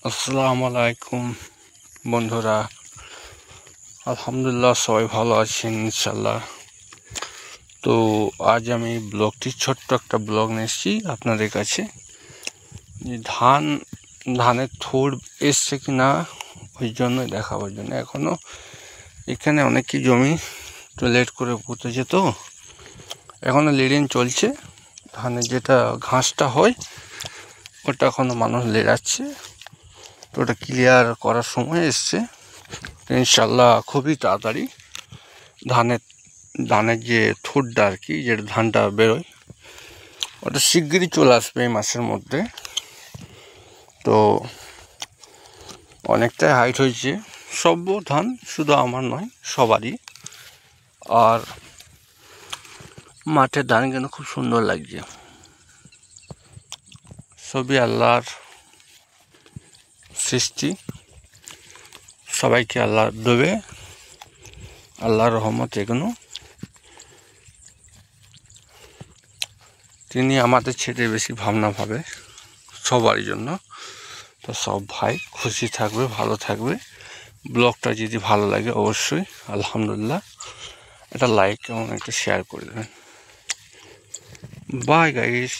আসসালামু আলাইকুম বন্ধুরা, আলহামদুলিল্লাহ সবাই ভালো আছেন ইনশাল্লাহ। তো আজ আমি ছোট্ট একটা ব্লগ নিয়ে এসেছি আপনাদের কাছে। যে ধানের থোড় এসছে কি না ওই জন্যই দেখাবার জন্য। এখনও এখানে অনেকই জমি তো লেট করে পুঁতেছে, তো এখনও লিডিং চলছে। ধানের যেটা ঘাসটা হয় ওটা এখনও মানুষ লেড়াচ্ছে, তো ওটা ক্লিয়ার করার সময় এসছে। ইনশাল্লাহ খুবই তাড়াতাড়ি ধানের যে থোড়টা আর কি, যেটা ধানটা বেরোয় ওটা শিগগিরই চলে আসবে এই মাসের মধ্যে। তো অনেকটাই হাইট হয়েছে সব ধান, শুধু আমার নয় সবারই। আর মাঠের ধান কিন্তু খুব সুন্দর লাগছে, সবই আল্লাহর সৃষ্টি। সবাইকে আল্লাহ দেবে, আল্লাহর রহমত। এগুলো তিনি আমাদের ছেড়ে বেশি ভাবনা ভাবে সবারই জন্য। তো সব ভাই খুশি থাকবে, ভালো থাকবে। ব্লগটা যদি ভালো লাগে অবশ্যই আলহামদুলিল্লাহ একটা লাইক এবং একটা শেয়ার করে দেবেন। Bye guys.